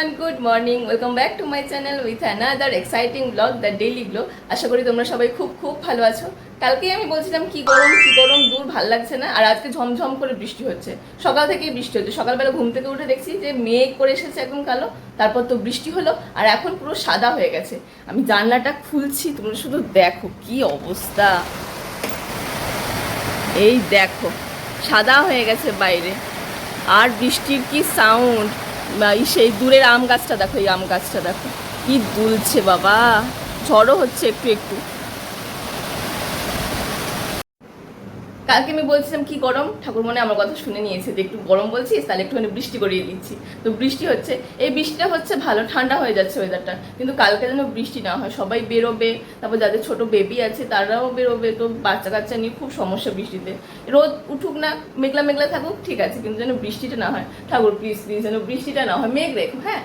Everyone, good morning. Welcome back to my channel with another exciting blog, the daily glow. আশা করি তোমরা সবাই খুব খুব ভালো আছো। কালকেই আমি বলছিলাম কি গরম দূর ভাল লাগছে না, আর আজকে ঝমঝম করে বৃষ্টি হচ্ছে। সকাল থেকেই বৃষ্টি হচ্ছে। সকালবেলা ঘুম থেকে উঠে দেখছি যে মেঘ করে এসেছে একদম কালো, তারপর তো বৃষ্টি হলো, আর এখন পুরো সাদা হয়ে গেছে। আমি জানলাটা খুলছি, তোমরা শুধু দেখো কি অবস্থা। এই দেখো সাদা হয়ে গেছে বাইরে, আর বৃষ্টির কি সাউন্ড। সেই দূরের আম গাছটা দেখো, এই আম গাছটা দেখো কি দুলছে বাবা, ঝড়ও হচ্ছে একটু একটু। কালকে আমি বলছিলাম কি গরম, ঠাকুর মনে আমার কথা শুনে নিয়েছে যে একটু গরম বলছিস, তাহলে একটুখানি বৃষ্টি করিয়ে দিচ্ছি। তো বৃষ্টি হচ্ছে, এই বৃষ্টিটা হচ্ছে ভালো, ঠান্ডা হয়ে যাচ্ছে ওয়েদারটা। কিন্তু কালকে যেন বৃষ্টি না হয়, সবাই বেরোবে, তারপর যাদের ছোট বেবি আছে তারাও বেরোবে, তো বাচ্চা কাচ্চা নিয়ে খুব সমস্যা বৃষ্টিতে। রোদ উঠুক না, মেঘলা মেঘলা থাকুক ঠিক আছে, কিন্তু যেন বৃষ্টিটা না হয়। ঠাকুর প্লিজ প্লিজ যেন বৃষ্টিটা না হয়, মেঘ রেখো। হ্যাঁ,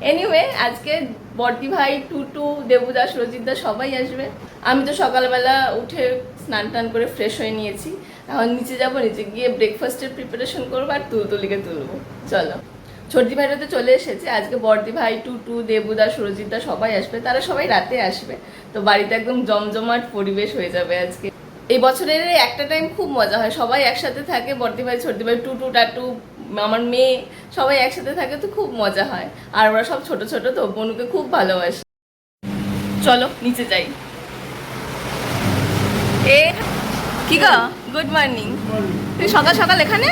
এনিওয়ে আজকে বর্দি ভাই, টুটু, দেবুদাস, রজিতদা সবাই আসবে। আমি তো সকালবেলা উঠে স্নান টান করে ফ্রেশ হয়ে নিয়েছি। এখন নিচে যাবো, নিচে গিয়ে ব্রেকফাস্টের প্রিপারেশন করবো আর তুলতুলিকে তুলবো। চলো, ছোটদি ভাইরা তো চলে এসেছে। আজকে বর্দি ভাই, টুটু, দেবুদাস, রজিতদা সবাই আসবে। তারা সবাই রাতে আসবে, তো বাড়িতে একদম জমজমাট পরিবেশ হয়ে যাবে আজকে। এই বছরের একটা টাইম খুব মজা হয়, সবাই একসাথে থাকে। বর্দি ভাই, ছোটদি ভাই, টুটু, টাটু, আমার মেয়ে সবাই একসাথে থাকে, তো খুব মজা হয়। আর ওরা সব ছোট ছোট, তো বনুকে খুব ভালোবাসে। চলো নিচে যাই। এ কি গো, গুড মর্নিং। তুই সকাল সকাল এখানে?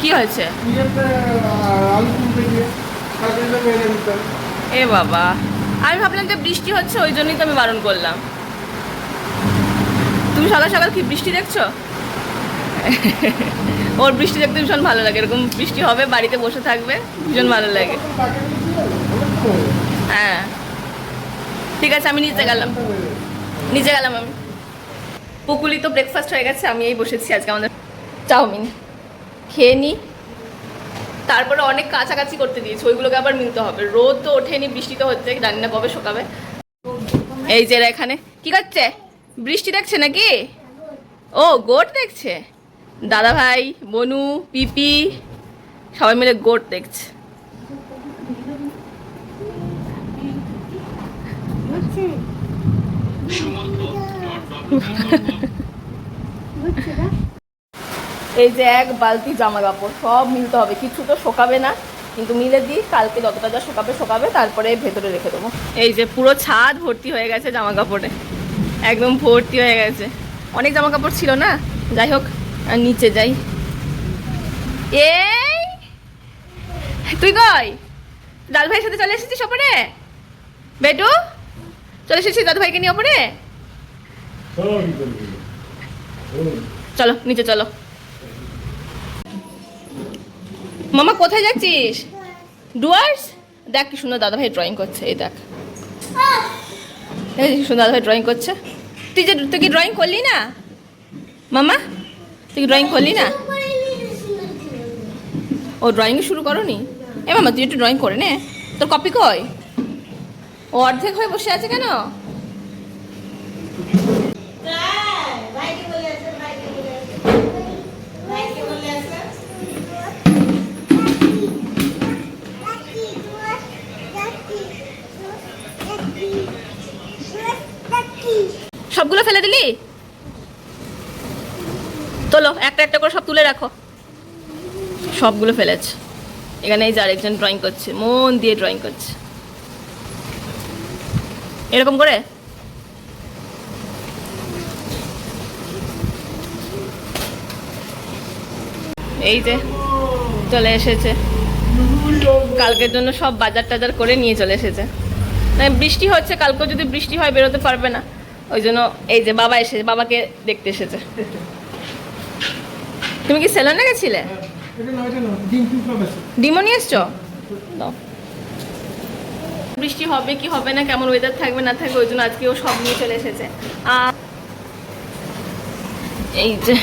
কি হয়েছে? এ বাবা, আমি ভাবলাম যে বৃষ্টি হচ্ছে, ওই জন্যই তো আমি বারণ করলাম। তুমি সকাল সকাল কি বৃষ্টি দেখছো? ওর বৃষ্টি দেখতে ভীষণ ভালো লাগে, এরকম বৃষ্টি হবে, বাড়িতে বসে থাকবে, ভীষণ ভালো লাগে। হ্যাঁ ঠিক আছে, আমি নিচে গেলাম আমি। পুকুলি তো ব্রেকফাস্ট হয়ে গেছে, আমি এই বসেছি। আজকে আমাদের চাউমিন খেয়ে নিই, তারপরে অনেক কাছাকাছি করতে দিয়েছি, ওইগুলোকে আবার মিলতে হবে। রোদ তো ওঠেনি, বৃষ্টি তো হচ্ছে, জানি না কবে শোকাবে। এই যে এখানে কি করছে, বৃষ্টি দেখছে নাকি? ও গোট দেখছে, দাদা ভাই, বনু, পিপি সবাই মিলে গোট দেখছে। এই যে এক বালতি জামা কাপড়, সব মিলতে হবে, কিছু তো শোকাবে না, কিন্তু মিলে দিই। কালকে যতটা যা শোকাবে, তারপরে ভেতরে রেখে দেবো। এই যে পুরো ছাদ ভর্তি হয়ে গেছে জামা কাপড়ে, একদম ভর্তি হয়ে গেছে। অনেক জামা কাপড় ছিল না, যাই হোক আর নিচে যাই। এই তুই কই? দাদু ভাইয়ের সাথে চলে এসেছিস ওপরে? বেটু চলে এসেছিস দাদু ভাইকে নিয়ে ওপরে? চলো নিচে চলো। মামা কোথায় যাচ্ছিস? ডুয়ার্স? দেখ কি সুন্দর দাদা ভাই ড্রয়িং করছে, এই দেখ কি সুন্দর দাদা ভাই ড্রয়িং করছে। তুই কি ড্রয়িং করলি না মামা? তুই কি ড্রয়িং করলি না? ও ড্রয়িং শুরু করোনি? এ মামা তুই একটু ড্রয়িং করে নে, তোর কপি কই? ও অর্ধেক হয়ে বসে আছে কেন? সবগুলো ফেলে দিলি? তোলো, একটা একটা করে সব তুলে রাখো। সবগুলো ফেলেছে। এখানে এই যে আরেকজন ড্রয়িং করছে, মন দিয়ে ড্রয়িং করছে এরকম করে। এই যে চলে এসেছে, কালকের জন্য সব বাজার টাজার করে নিয়ে চলে এসেছে। বৃষ্টি হচ্ছে, কালকে যদি বৃষ্টি হয় বেরোতে পারবে না, ওই জন্য এই যে বাবা এসেছে, বাবাকে দেখতে এসেছে। তুমি কি সেলনে গেছিলে? ডিমও নিয়ে এসছো? বৃষ্টি হবে কি হবে না, কেমন ওয়েদার থাকবে না থাকবে, ওই জন্য আজকেও সব নিয়ে চলে এসেছে। এই যে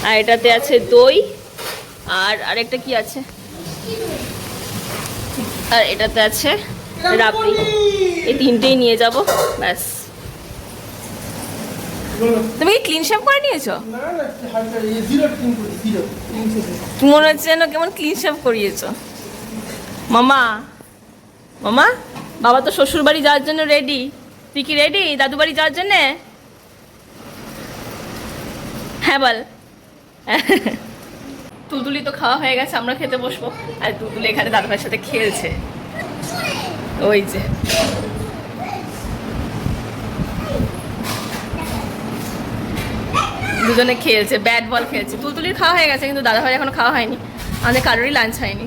আর এটাতে আছে দই, আর আরেকটা কি আছে, আর এটাতে আছে রাবড়ি। এই তিনটেই নিয়ে যাব ব্যাস। তুমি কি ক্লিন শেভ করে নিয়েছো? মনে হচ্ছে যেন কেমন ক্লিন শেভ করিয়েছো। মামা মামা, বাবা তো শ্বশুর বাড়ি যাওয়ার জন্য রেডি। তুই কি রেডি দাদু বাড়ি যাওয়ার জন্যে? হ্যাঁ বল। তুলতুলি তো খাওয়া হয়ে গেছে, আমরা খেতে বসবো। আর তুলতুলি এখানে দাদু ভাইয়ের সাথে খেলছে। ওই যে দুজনে খেলছে, ব্যাট বল খেলছে। তুলতুলির খাওয়া হয়ে গেছে, কিন্তু দাদা ভাই এখনো খাওয়া হয়নি। আমাদের কারোরই লাঞ্চ হয়নি।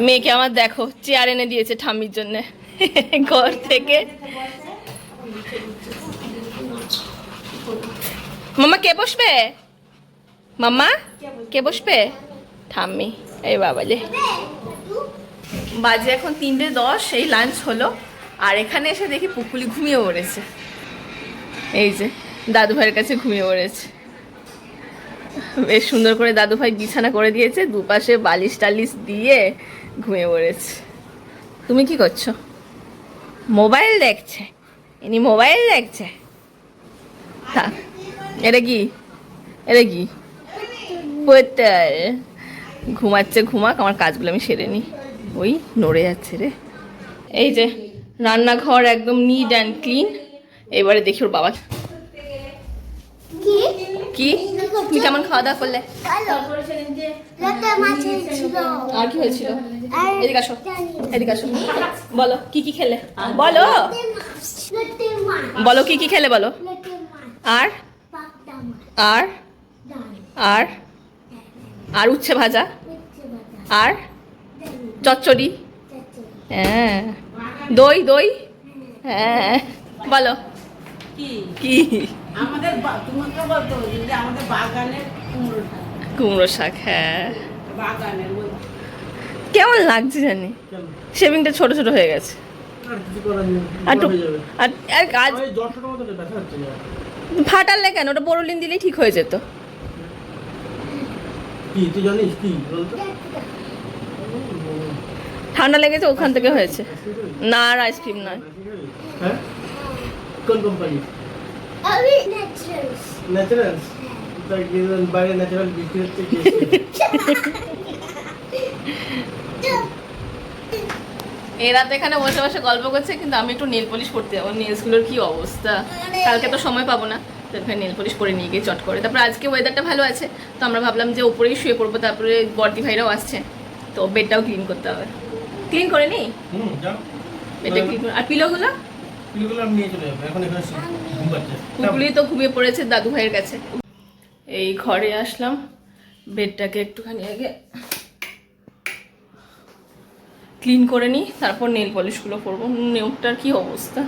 মেয়েকে আমার দেখো চেয়ার এনে দিয়েছে ঠাম্মির জন্যে ঘর থেকে। মাম্মা কে বসবে? মাম্মা কে বসবে? ঠাম্মি। এই বাবালে, বাজে এখন 3:10, এই লাঞ্চ হলো। আর এখানে এসে দেখি পুকুলি ঘুমিয়ে পড়েছে। এই যে দাদু ভাইয়ের কাছে ঘুমিয়ে পড়েছে। বেশ সুন্দর করে দাদু ভাই বিছানা করে দিয়েছে, দুপাশে বালিশ টালিশ দিয়ে ঘুমিয়ে পড়েছে। তুমি কি করছো? মোবাইল দেখছে। ইনি মোবাইল দেখছে। থাক, এটা কি? এটা কি? পোতার ঘুমাচ্ছে, ঘুমাক, আমার কাজগুলো আমি সেরে নিই। ওই নড়ে যাচ্ছে রে। এই যে রান্নাঘর একদম নিট অ্যান্ড ক্লিন। এবারে দেখি ওর বাবা কি তুমি কেমন খাওয়া দাওয়া করলে? আর কি হয়েছিল? এদিকে আসো, এদিকে আসো। বলো কি কি খেলে, বলো বলো কি কি খেলে বলো। আর আর আর আর উচ্ছে ভাজা আর চচ্চড়ি। হ্যাঁ, দই দই। হ্যাঁ বলো কি? আমাদের তোমাকে বলতো যে আমাদের বাগানের কুমড়ো শাক। হ্যাঁ, বাগানের কেমন লাগছে জানি, শেভিংটা ছোট ছোট হয়ে গেছে। আর কাজ ফাটালে কেন? ওটা বোরোলিন দিলেই ঠিক হয়ে যেত। তুই জানিস কি বলতো? ঠান্ডা লেগেছে, ওখান থেকে হয়েছে। না আর আইসক্রিম নয়। হ্যাঁ, কোন কোম্পানি? ন্যাচারালস। বাইরে ন্যাচারাল বিক্রি হচ্ছে। এরা তো এখানে বসে বসে গল্প করছে, কিন্তু আমি একটু নেল পলিশ করতে যাবো। নেলসগুলোর কি অবস্থা, কালকে তো সময় পাবো না, তো এখানে নেল পলিশ করে নিয়ে গিয়ে চট করে। তারপরে আজকে ওয়েদারটা ভালো আছে, তো আমরা ভাবলাম যে ওপরেই শুয়ে পড়বো। তারপরে বর্দি ভাইরাও আসছে, তো বেডটাও ক্লিন করতে হবে। ক্লিন করে নি বেডটা ক্লিন করে। আর পিলোগুলো আমি নিয়ে চলে যাবো এখন। এখানে ঘুম পাচ্ছে, পুকুলি তো ঘুমিয়ে পড়েছে দাদু ভাইয়ের কাছে। এই ঘরে আসলাম, বেডটাকে একটুখানি আগে ক্লিন করে নিই, তারপর নেল পলিশগুলো করবো। নেউটার কি অবস্থা।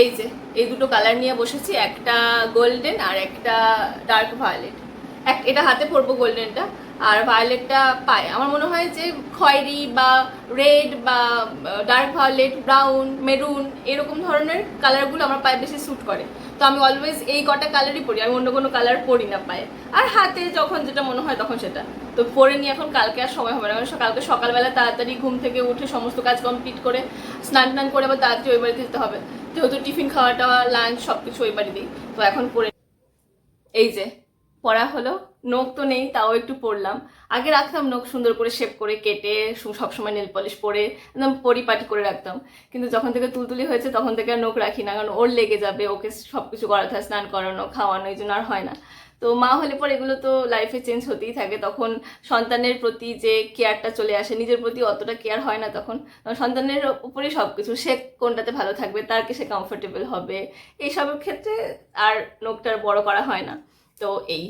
এই যে এই দুটো কালার নিয়ে বসেছি, একটা গোল্ডেন আর একটা ডার্ক ভায়োলেট। এটা হাতে পরবো গোল্ডেনটা, আর ভায়োলেটটা পায়ে। আমার মনে হয় যে খয়েরি বা রেড বা ডার্ক ভায়োলেট, ব্রাউন, মেরুন এরকম ধরনের কালারগুলো আমার পায়ে বেশি স্যুট করে। তো আমি অলওয়েজ এই কটা কালারই পরি, আমি অন্য কোনো কালার পরি না পায়ে। আর হাতে যখন যেটা মনে হয় তখন সেটা তো পরে নিই। এখন কালকে আর সময় হবে না, কারণ কালকে সকালবেলা তাড়াতাড়ি ঘুম থেকে উঠে সমস্ত কাজ কমপ্লিট করে স্নান টান করে আবার তাড়াতাড়ি ওই বাড়িতে যেতে হবে। যেহেতু টিফিন খাওয়াটা, লাঞ্চ সব কিছু ওই বাড়ি দিই, তো এখন পরে। এই যে পড়া হলো, নখ তো নেই তাও একটু পরলাম। আগে রাখতাম নখ সুন্দর করে শেপ করে কেটে, সবসময় নেল পলিশ পরে একদম পরিপাটি করে রাখতাম। কিন্তু যখন থেকে তুলতুলি হয়েছে তখন থেকে আর নখ রাখি না, কারণ ওর লেগে যাবে, ওকে সব কিছু করাতে হয়, স্নান করানো, খাওয়ানো, এই জন্য আর হয় না। তো মা হলে পর এগুলো তো লাইফে চেঞ্জ হতেই থাকে। তখন সন্তানের প্রতি যে কেয়ারটা চলে আসে, নিজের প্রতি অতটা কেয়ার হয় না তখন। সন্তানের উপরেই সব কিছু, সে কোনটাতে ভালো থাকবে, তারকে সে কমফোর্টেবল হবে, এইসবের ক্ষেত্রে আর নখটার বড় করা হয় না। তো এই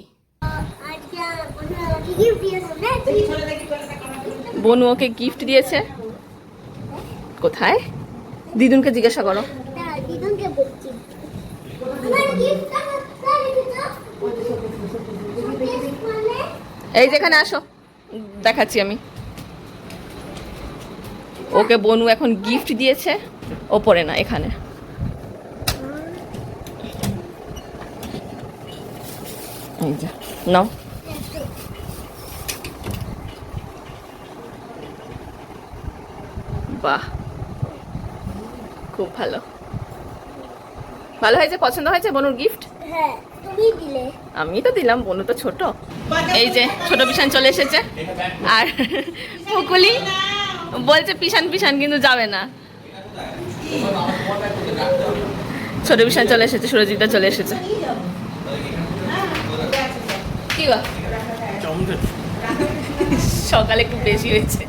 বনু ওকে গিফট দিয়েছে। কোথায়? দিদুনকে জিজ্ঞাসা করো। এই যেখানে আসো, দেখাচ্ছি আমি। ওকে বনু এখন গিফট দিয়েছে, ওপরে না এখানে। এই যে নাও। বাহ, খুব ভালো, ভালো হয়েছে, পছন্দ হয়েছে বনুর গিফট? হ্যাঁ, তুমি দিলে। আমি তো দিলাম, বনু তো ছোট। এই যে ছোট পিসান চলে এসেছে, আর পুকুলি বলছে পিসান পিসান কিন্তু যাবে না। ছোট পিসান চলে এসেছে, সুরজিৎদা চলে এসেছে। কি গো, সকালে একটু বেশি হয়েছে।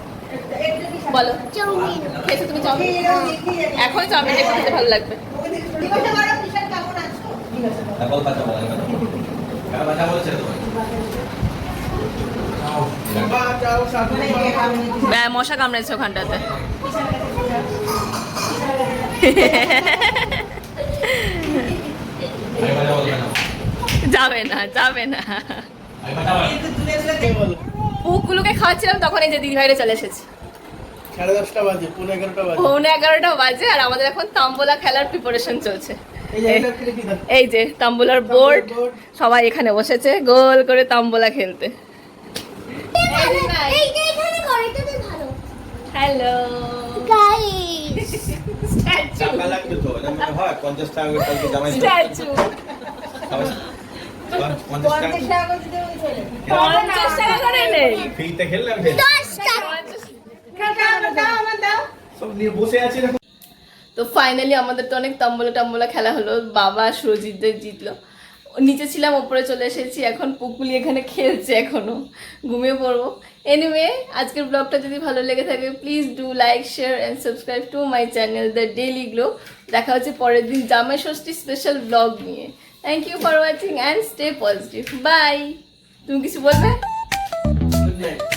বলো, চাউমিন। খেয়েছো তুমি চাউমিন? এখন চাউমিন একটু খেতে ভালো লাগবে। মশা কামড়েছে ওখানটাতে। যাবে না, যাবে না। পুকুলুকে খাওয়াচ্ছিলাম, তখন এই যে দিদি ভাইরা চলে এসেছে। 10:30 বাজে, 11:30 বাজে। 11:30 বাজে, আর আমাদের এখন তাম্বোলা খেলার প্রিপারেশন চলছে। এই যে এটা কি দাও? এই যে তাম্বোলার বোর্ড, সবাই এখানে বসেছে গোল করে তাম্বোলা খেলতে। এইটা এখানে করো, এটাতে ভালো। হ্যালো গাইস, টাকা লাগবে তো, এটা মনে হয় 50 টাকা করে কালকে জামাই দিল। স্ট্যাচু 50 টাকা 50 টাকা করে নেই। ফ্রিতে খেললাম, ফের 10 টাকা। সব নিয়ে বসে আছি দেখো। তো ফাইনালি আমাদের তো অনেক তাম্বোলা টাম্বোলা খেলা হলো, বাবা সুরজিৎদের জিতলো। নিচে ছিলাম, ওপরে চলে এসেছি, এখন পুকুলি এখানে খেলছে, এখনো ঘুমিয়ে পড়বো। এনিওয়ে, আজকের ব্লগটা যদি ভালো লেগে থাকে please do like, share and subscribe to my channel the daily Glow. দেখা হচ্ছে পরের দিন জামাই ষষ্ঠী স্পেশাল ব্লগ নিয়ে। Thank you for watching and stay positive. Bye. তুমি কিছু বলবে? Good night.